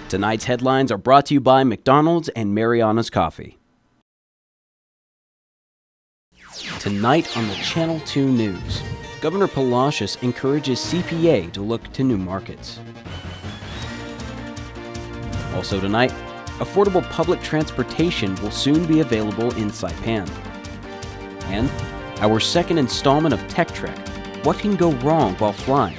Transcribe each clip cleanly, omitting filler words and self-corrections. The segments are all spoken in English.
Tonight's headlines are brought to you by McDonald's and Mariana's Coffee. Tonight on the Channel 2 News, Governor Palacios encourages CPA to look to new markets. Also tonight, affordable public transportation will soon be available in Saipan. And our second installment of Tech Trek, What Can Go Wrong While Flying?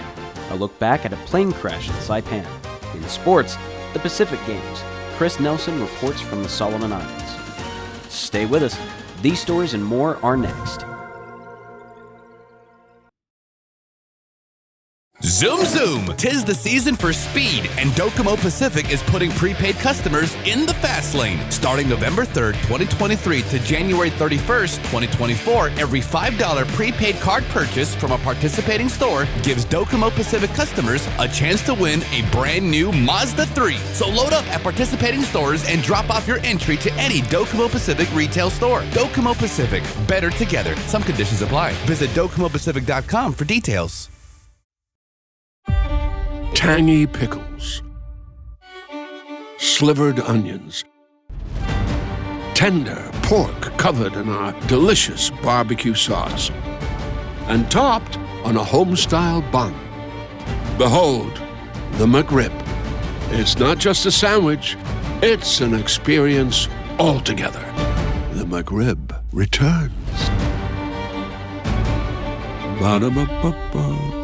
A look back at a plane crash in Saipan. In sports, the Pacific Games. Chris Nelson reports from the Solomon Islands. Stay with us. These stories and more are next. Zoom Zoom! 'Tis the season for speed, and Docomo Pacific is putting prepaid customers in the fast lane. Starting November 3rd, 2023 to January 31st, 2024, every $5 prepaid card purchase from a participating store gives Docomo Pacific customers a chance to win a brand new Mazda 3. So load up at participating stores and drop off your entry to any Docomo Pacific retail store. Docomo Pacific, better together. Some conditions apply. Visit DocomoPacific.com for details. Tangy pickles, slivered onions, tender pork covered in our delicious barbecue sauce, and topped on a home-style bun. Behold, the McRib. It's not just a sandwich, it's an experience altogether. The McRib returns. Ba-da-ba-ba-ba.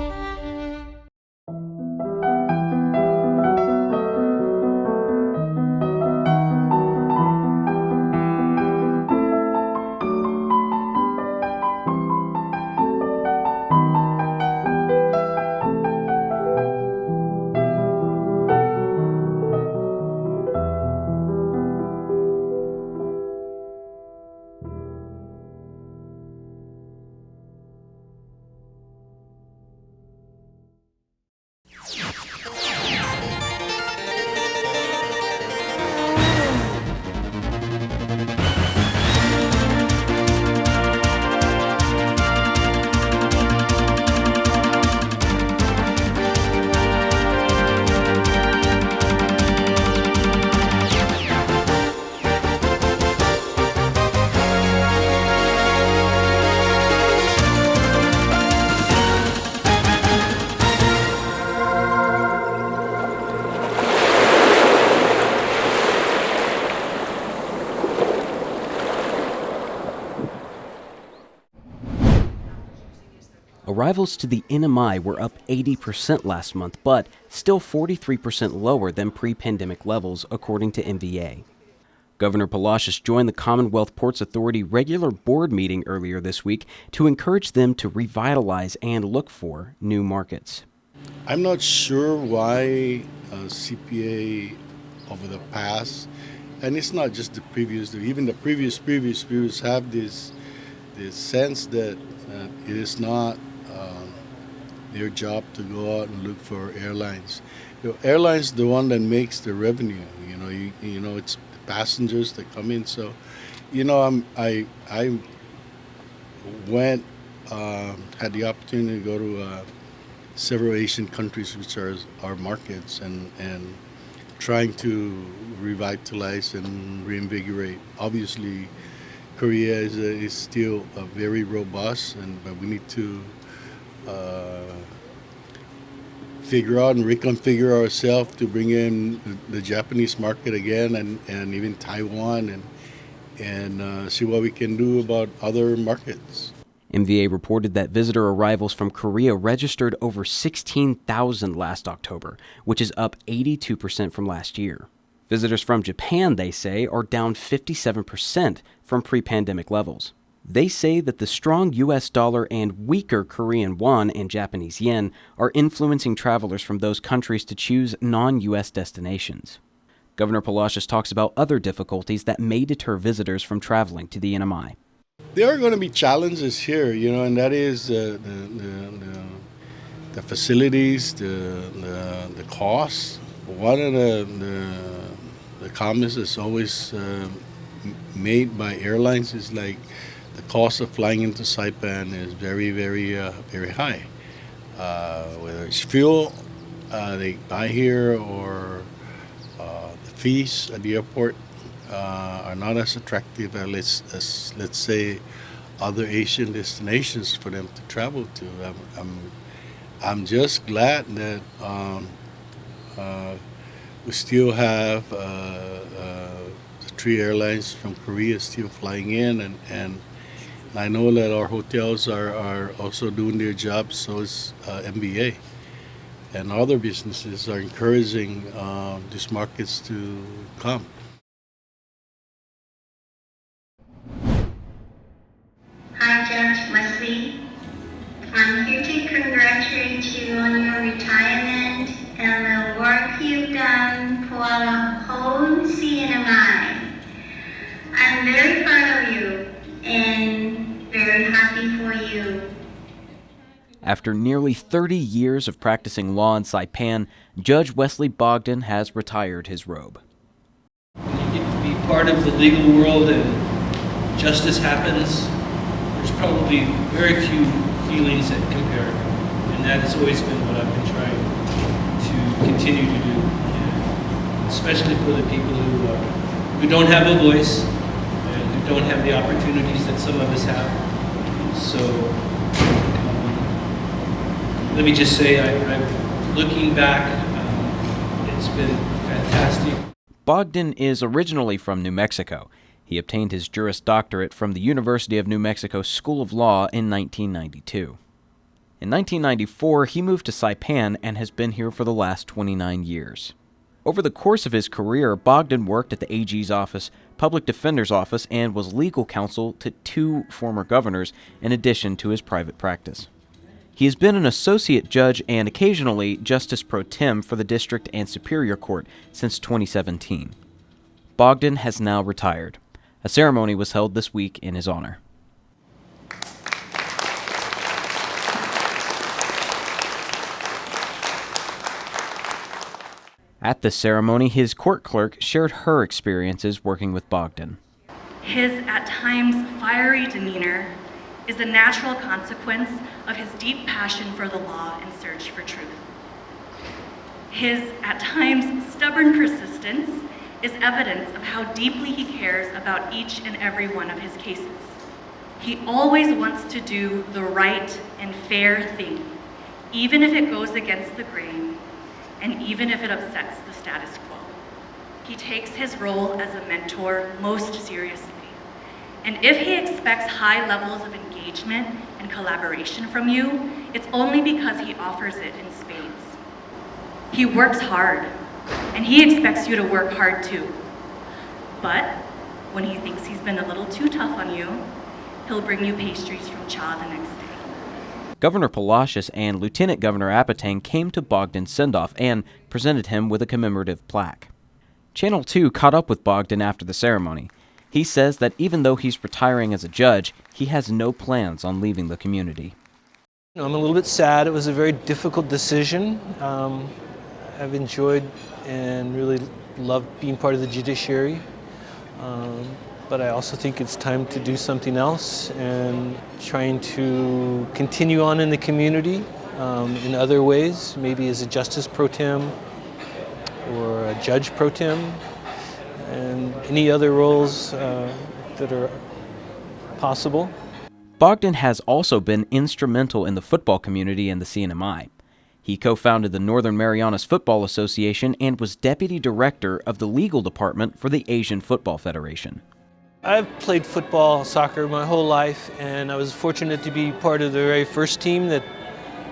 Arrivals to the NMI were up 80% last month, but still 43% lower than pre-pandemic levels, according to MVA. Governor Palacios joined the Commonwealth Ports Authority regular board meeting earlier this week to encourage them to revitalize and look for new markets. I'm not sure why CPA over the past, and it's not just the previous, even the previous have this sense that it is not their job to go out and look for airlines. Airlines the one that makes the revenue. You know it's the passengers that come in. So, I went had the opportunity to go to several Asian countries, which are our markets, and trying to revitalize and reinvigorate. Obviously, Korea is still very robust, but we need to figure out and reconfigure ourselves to bring in the Japanese market again, and even Taiwan, and see what we can do about other markets. MVA reported that visitor arrivals from Korea registered over 16,000 last October, which is up 82% from last year. Visitors from Japan, they say, are down 57% from pre-pandemic levels. They say that the strong U.S. dollar and weaker Korean won and Japanese yen are influencing travelers from those countries to choose non-U.S. destinations. Governor Palacios talks about other difficulties that may deter visitors from traveling to the NMI. There are going to be challenges here, and that is the facilities, the costs. One of the comments that's always made by airlines is like the cost of flying into Saipan is very, very, very high. Whether it's fuel they buy here or fees at the airport are not as attractive as let's say other Asian destinations for them to travel to. I'm just glad that we still have the three airlines from Korea still flying in, and I know that our hotels are also doing their job. So is MBA, and other businesses are encouraging these markets to come. Hi, Judge Leslie. I'm here to congratulate you on your retirement and the work you've done for the whole CNMI. I'm very proud of you and very happy for you. After nearly 30 years of practicing law in Saipan, Judge Wesley Bogden has retired his robe. When you get to be part of the legal world and justice happens, there's probably very few feelings that compare, and that has always been what I've been trying to continue to do, and especially for the people who don't have a voice and who don't have the opportunities that some of us have. So let me just say, looking back, it's been fantastic. Bogden is originally from New Mexico. He obtained his Juris Doctorate from the University of New Mexico School of Law in 1992. In 1994, he moved to Saipan and has been here for the last 29 years. Over the course of his career, Bogden worked at the AG's office, Public Defender's office, and was legal counsel to 2 former governors in addition to his private practice. He has been an associate judge and occasionally Justice Pro Tem for the District and Superior Court since 2017. Bogden has now retired. A ceremony was held this week in his honor. At the ceremony, his court clerk shared her experiences working with Bogden. His, at times, fiery demeanor is a natural consequence of his deep passion for the law and search for truth. His, at times, stubborn persistence is evidence of how deeply he cares about each and every one of his cases. He always wants to do the right and fair thing, even if it goes against the grain, and even if it upsets the status quo. He takes his role as a mentor most seriously. And if he expects high levels of engagement and collaboration from you, it's only because he offers it in spades. He works hard, and he expects you to work hard too. But when he thinks he's been a little too tough on you, he'll bring you pastries from Cha the next day. Governor Palacios and Lieutenant Governor Apatang came to Bogden's send-off and presented him with a commemorative plaque. Channel 2 caught up with Bogden after the ceremony. He says that even though he's retiring as a judge, he has no plans on leaving the community. I'm a little bit sad. It was a very difficult decision. I've enjoyed and really loved being part of the judiciary. But I also think it's time to do something else and trying to continue on in the community in other ways, maybe as a justice pro tem or a judge pro tem, and any other roles that are possible. Bogden has also been instrumental in the football community and the CNMI. He co-founded the Northern Marianas Football Association and was deputy director of the legal department for the Asian Football Federation. I've played football, soccer my whole life, and I was fortunate to be part of the very first team that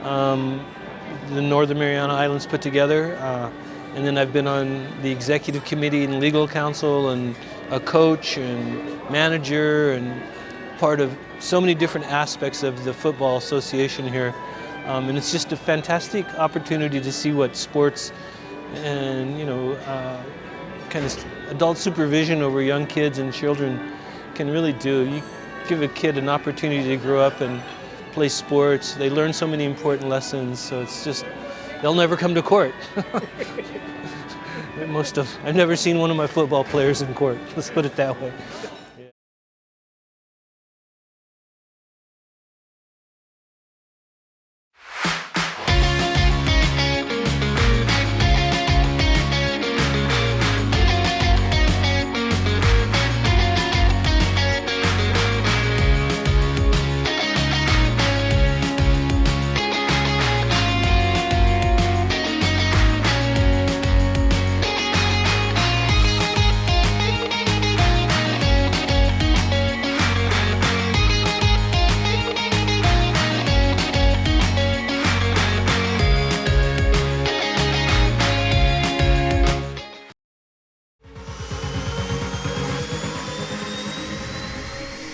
the Northern Mariana Islands put together. And then I've been on the executive committee and legal counsel and a coach and manager and part of so many different aspects of the football association here. And it's just a fantastic opportunity to see what sports and, kind of adult supervision over young kids and children can really do. You give a kid an opportunity to grow up and play sports. They learn so many important lessons, so it's just, they'll never come to court. I've never seen one of my football players in court, let's put it that way.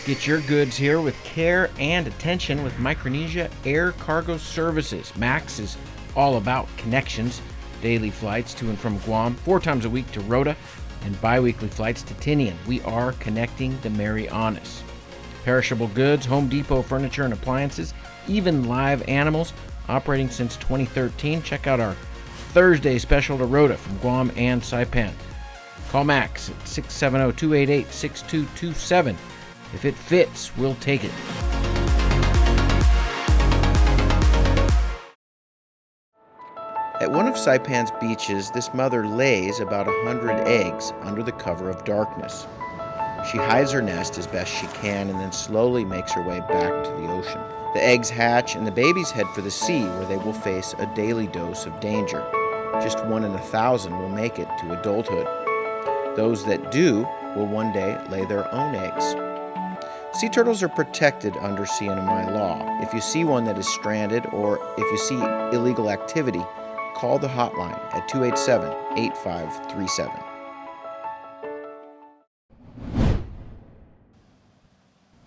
Get your goods here with care and attention with Micronesia Air Cargo Services. MAX is all about connections. Daily flights to and from Guam, 4 times a week to Rota, and bi-weekly flights to Tinian. We are connecting the Marianas. Perishable goods, Home Depot furniture and appliances, even live animals, operating since 2013. Check out our Thursday special to Rota from Guam and Saipan. Call Max at 670-288-6227. If it fits, we'll take it. At one of Saipan's beaches, this mother lays about 100 eggs under the cover of darkness. She hides her nest as best she can and then slowly makes her way back to the ocean. The eggs hatch and the babies head for the sea, where they will face a daily dose of danger. Just 1 in 1,000 will make it to adulthood. Those that do will one day lay their own eggs. Sea turtles are protected under CNMI law. If you see one that is stranded or if you see illegal activity, call the hotline at 287-8537.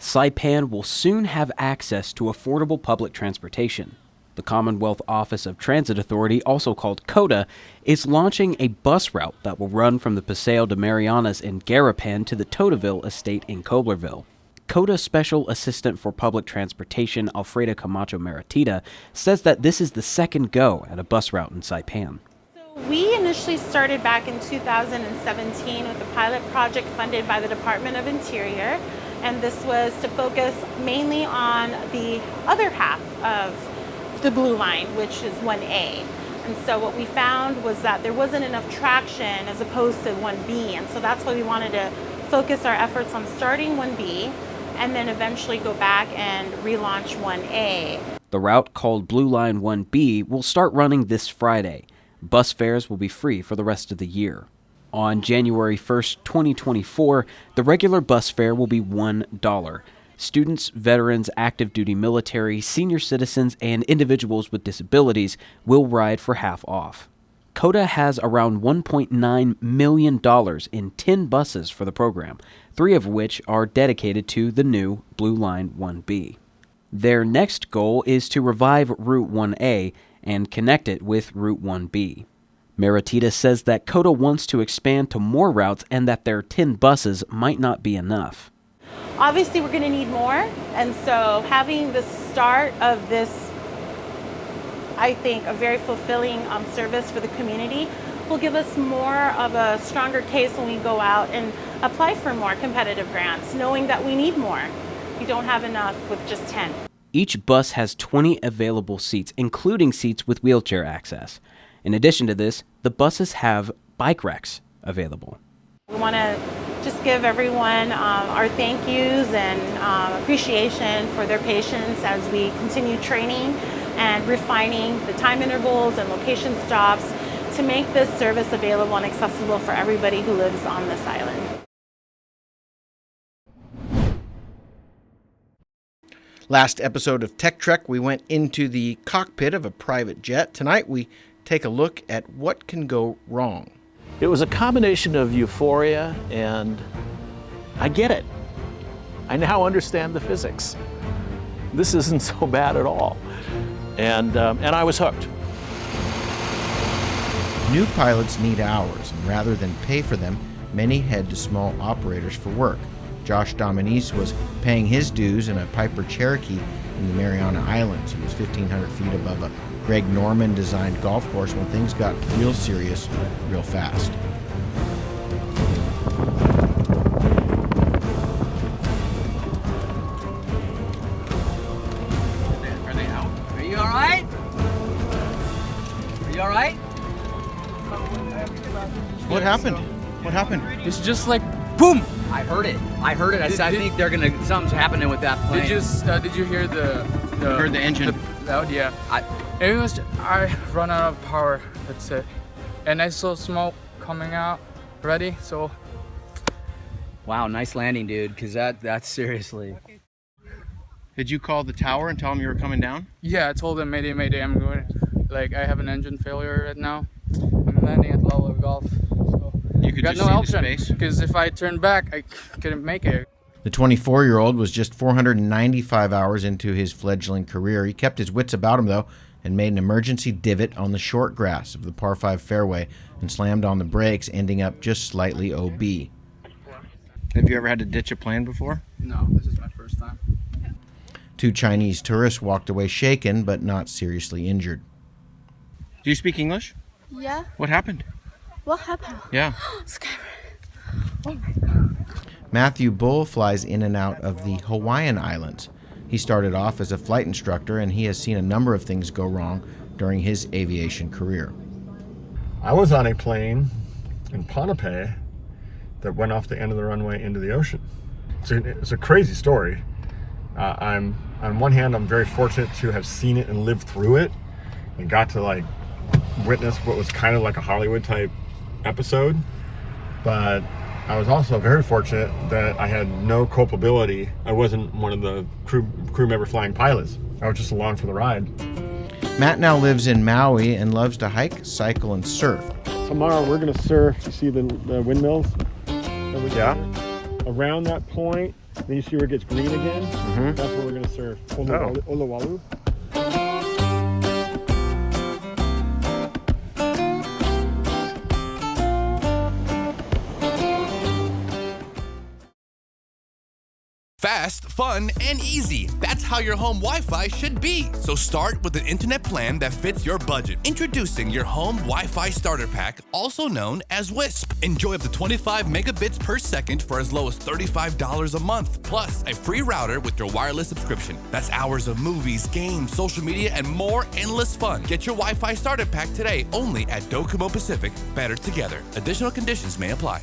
Saipan will soon have access to affordable public transportation. The Commonwealth Office of Transit Authority, also called COTA, is launching a bus route that will run from the Paseo de Marianas in Garapan to the Totaville estate in Coblerville. COTA Special Assistant for Public Transportation Alfreda Camacho Meritita says that this is the second go at a bus route in Saipan. We initially started back in 2017 with a pilot project funded by the Department of Interior, and this was to focus mainly on the other half of the Blue Line, which is 1A. And so what we found was that there wasn't enough traction as opposed to 1B, and so that's why we wanted to focus our efforts on starting 1B and then eventually go back and relaunch 1A. The route, called Blue Line 1B, will start running this Friday. Bus fares will be free for the rest of the year. On January 1st, 2024, the regular bus fare will be $1. Students, veterans, active duty military, senior citizens, and individuals with disabilities will ride for half off. COTA has around $1.9 million in 10 buses for the program, 3 of which are dedicated to the new Blue Line 1B. Their next goal is to revive Route 1A and connect it with Route 1B. Meritita says that COTA wants to expand to more routes and that their 10 buses might not be enough. Obviously, we're going to need more, and so having the start of this, I think, a very fulfilling service for the community will give us more of a stronger case when we go out and apply for more competitive grants, knowing that we need more. We don't have enough with just 10. Each bus has 20 available seats, including seats with wheelchair access. In addition to this, the buses have bike racks available. We want to just give everyone our thank yous and appreciation for their patience as we continue training and refining the time intervals and location stops to make this service available and accessible for everybody who lives on this island. Last episode of Tech Trek, we went into the cockpit of a private jet. Tonight, we take a look at what can go wrong. It was a combination of euphoria and I get it. I now understand the physics. This isn't so bad at all. And I was hooked. New pilots need hours, and rather than pay for them, many head to small operators for work. Josh Dominice was paying his dues in a Piper Cherokee in the Mariana Islands. He was 1,500 feet above a Greg Norman-designed golf course when things got real serious real fast. Are they out? Are you all right? Are you all right? What happened? What happened? It's just like boom. I heard it. I think they're gonna. Something's happening with that plane. Did you hear the heard the engine? Yeah. I run out of power. That's it. And I saw smoke coming out. Ready? So. Wow, nice landing, dude. Cause that's seriously. Did you call the tower and tell them you were coming down? Yeah, I told them, Mayday, Mayday. I'm going. Like I have an engine failure right now. I'm landing at level of golf. So you could got just no see option the space. Because if I turned back, I couldn't make it. The 24-year-old was just 495 hours into his fledgling career. He kept his wits about him, though, and made an emergency divot on the short grass of the par 5 fairway and slammed on the brakes, ending up just slightly OB. Have you ever had to ditch a plane before? No, this is my first time. 2 Chinese tourists walked away shaken, but not seriously injured. Do you speak English? Yeah. What happened? What happened? Yeah. Scary. Oh my God. Matthew Bull flies in and out of the Hawaiian Islands. He started off as a flight instructor, and he has seen a number of things go wrong during his aviation career. I was on a plane in Ponape that went off the end of the runway into the ocean. It's a crazy story. On one hand, I'm very fortunate to have seen it and lived through it and got to witness what was kind of like a Hollywood type episode. But I was also very fortunate that I had no culpability. I wasn't one of the crew member flying pilots. I was just along for the ride. Matt now lives in Maui and loves to hike, cycle, and surf. Tomorrow we're going to surf. You see the windmills? Yeah. Around that point, then you see where it gets green again? Mm-hmm. That's where we're going to surf. Olowalu. Fast, fun, and easy. That's how your home Wi-Fi should be. So start with an internet plan that fits your budget. Introducing your home Wi-Fi starter pack, also known as WISP. Enjoy up to 25 megabits per second for as low as $35 a month. Plus, a free router with your wireless subscription. That's hours of movies, games, social media, and more endless fun. Get your Wi-Fi starter pack today only at Docomo Pacific. Better together. Additional conditions may apply.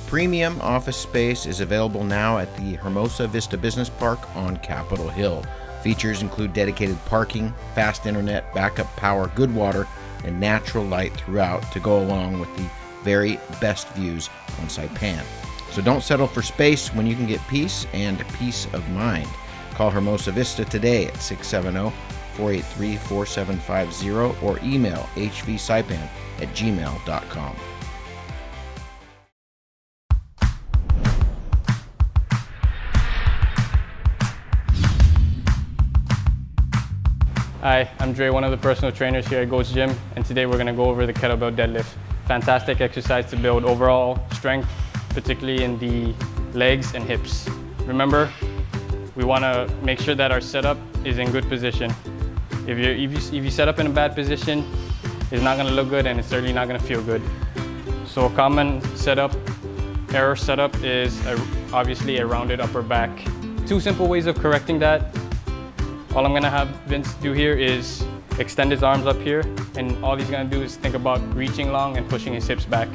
Premium office space is available now at the Hermosa Vista Business Park on Capitol Hill. Features include dedicated parking, fast internet, backup power, good water, and natural light throughout to go along with the very best views on Saipan. So don't settle for space when you can get peace and peace of mind. Call Hermosa Vista today at 670-483-4750 or email hvsaipan@gmail.com. Hi, I'm Dre, one of the personal trainers here at Goats Gym, and today we're going to go over the kettlebell deadlift. Fantastic exercise to build overall strength, particularly in the legs and hips. Remember, we want to make sure that our setup is in good position. If you set up in a bad position, it's not going to look good and it's certainly not going to feel good. So a common error setup is obviously a rounded upper back. 2 simple ways of correcting that. All I'm gonna have Vince do here is extend his arms up here, and all he's gonna do is think about reaching long and pushing his hips back.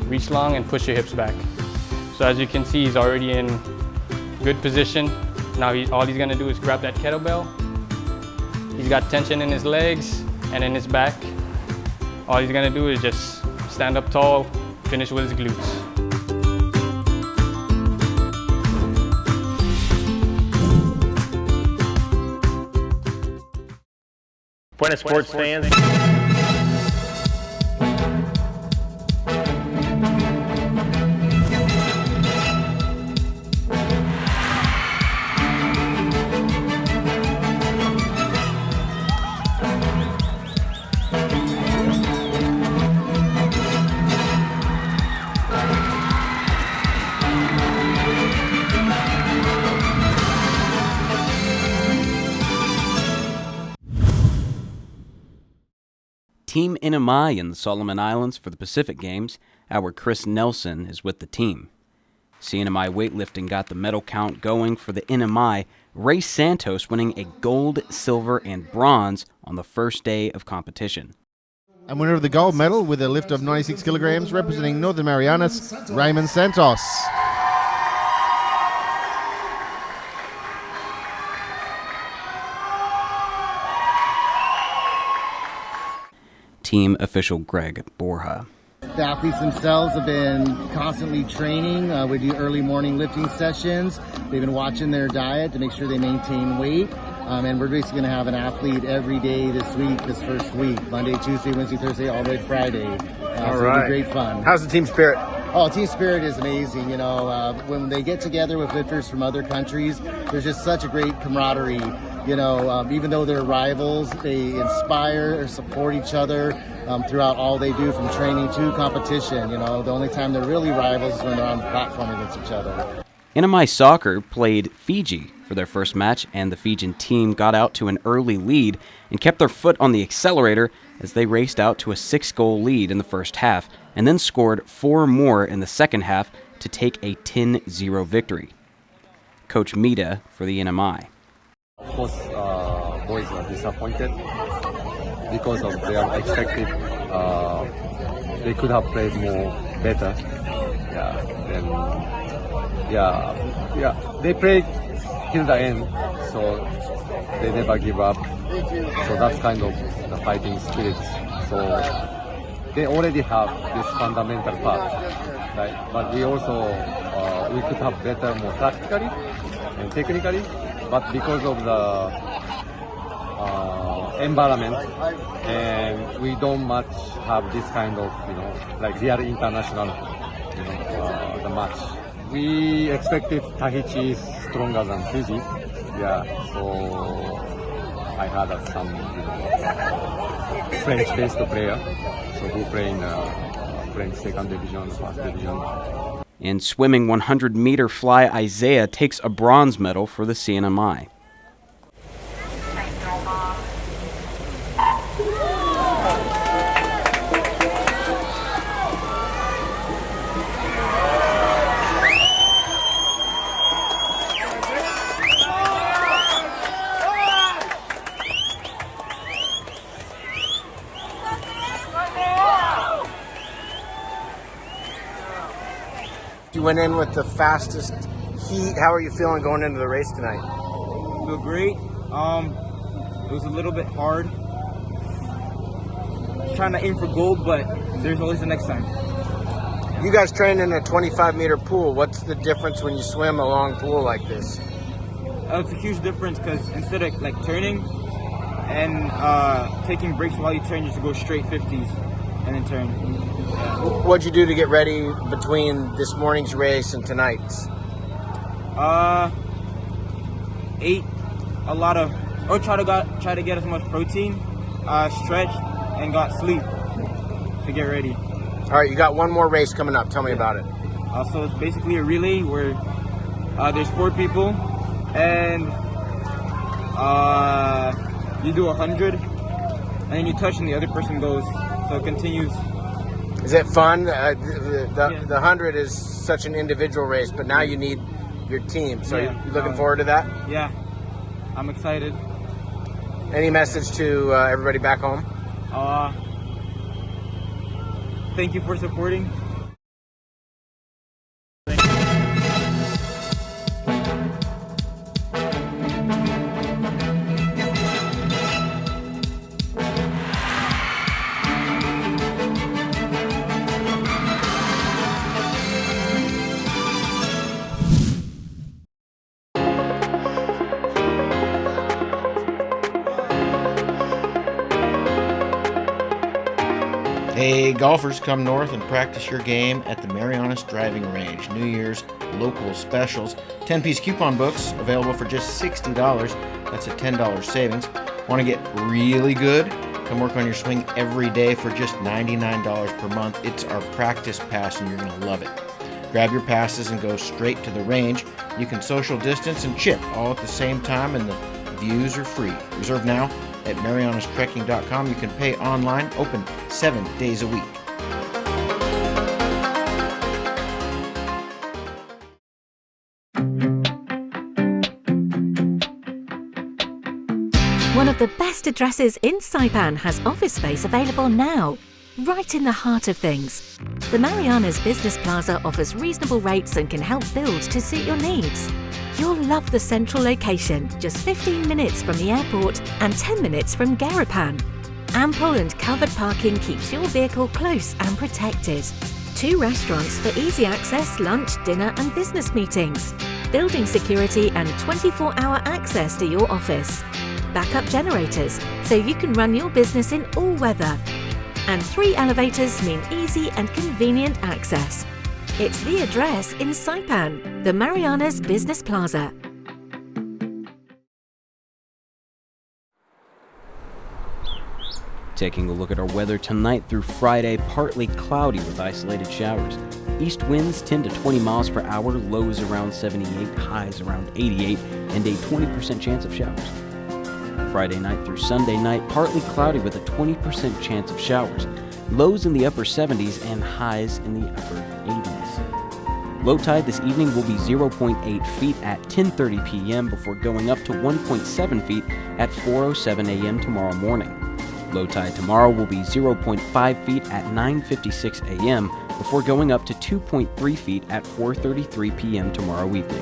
Reach long and push your hips back. So as you can see, he's already in good position. Now all he's gonna do is grab that kettlebell. He's got tension in his legs and in his back. All he's gonna do is just stand up tall, finish with his glutes. Buenas sports fans. Team NMI in the Solomon Islands for the Pacific Games. Our Chris Nelson is with the team. CNMI weightlifting got the medal count going for the NMI, Ray Santos winning a gold, silver, and bronze on the first day of competition. And winner of the gold medal with a lift of 96 kilograms, representing Northern Marianas, Raymond Santos. Team official Greg Borja. The athletes themselves have been constantly training. We do early morning lifting sessions. They've been watching their diet to make sure they maintain weight. And we're basically going to have an athlete every day this week, this first week, Monday, Tuesday, Wednesday, Thursday, all the way to Friday. All so right. it'll be great fun. How's the team spirit? Oh, team spirit is amazing. You know, when they get together with lifters from other countries, there's just such a great camaraderie. You know, even though they're rivals, they inspire or support each other throughout all they do, from training to competition. You know, the only time they're really rivals is when they're on the platform against each other. NMI Soccer played Fiji for their first match, and the Fijian team got out to an early lead and kept their foot on the accelerator as they raced out to a 6-goal lead in the first half, and then scored 4 more in the second half to take a 10-0 victory. Coach Mita for the NMI. Of course, boys are disappointed because of their expected. They could have played more better. They played till the end, so they never give up. So that's kind of the fighting spirit. So they already have this fundamental part, right? But we also we could have better more tactically and technically. But because of the environment, and we don't much have this kind of, like real international, the match. We expected Tahiti is stronger than Fiji, so I had some, French-based player, so who play in French second division, first division. In swimming, 100-meter fly Isaiah takes a bronze medal for the CNMI. You went in with the fastest heat. How are you feeling going into the race tonight? I feel great. It was a little bit hard. Trying to aim for gold, but there's always the next time. You guys train in a 25-meter pool. What's the difference when you swim a long pool like this? It's a huge difference because instead of like turning and taking breaks while you turn, you just go straight 50s and then turn. What'd you do to get ready between this morning's race and tonight's? Ate a lot of, try to get as much protein, stretched, and got sleep to get ready. All right, you got one more race coming up. Tell me about it. So it's basically a relay where there's 4 people, and you do 100, and then you touch, and the other person goes. So it continues. Is it fun? The 100 is such an individual race, but now you need your team. So you looking forward to that? Yeah, I'm excited. Any message to everybody back home? Thank you for supporting. Hey, golfers, come north and practice your game at the Marianas Driving Range. New Year's local specials. 10-piece coupon books available for just $60. That's a $10 savings. Want to get really good? Come work on your swing every day for just $99 per month. It's our practice pass and you're going to love it. Grab your passes and go straight to the range. You can social distance and chip all at the same time, and the views are free. Reserve now at marianastrekking.com. You can pay online, open 7 days a week. One of the best addresses in Saipan has office space available now, right in the heart of things. The Marianas Business Plaza offers reasonable rates and can help build to suit your needs. You'll love the central location, just 15 minutes from the airport and 10 minutes from Garapan. Ample and covered parking keeps your vehicle close and protected. 2 restaurants for easy access, lunch, dinner and business meetings. Building security and 24-hour access to your office. Backup generators, so you can run your business in all weather. And 3 elevators mean easy and convenient access. It's the address in Saipan, the Marianas Business Plaza. Taking a look at our weather tonight through Friday, partly cloudy with isolated showers. East winds 10 to 20 miles per hour, lows around 78, highs around 88, and a 20% chance of showers. Friday night through Sunday night, partly cloudy with a 20% chance of showers. Lows in the upper 70s and highs in the upper 80s. Low tide this evening will be 0.8 feet at 10:30 p.m. before going up to 1.7 feet at 4:07 a.m. tomorrow morning. Low tide tomorrow will be 0.5 feet at 9:56 a.m. before going up to 2.3 feet at 4:33 p.m. tomorrow evening.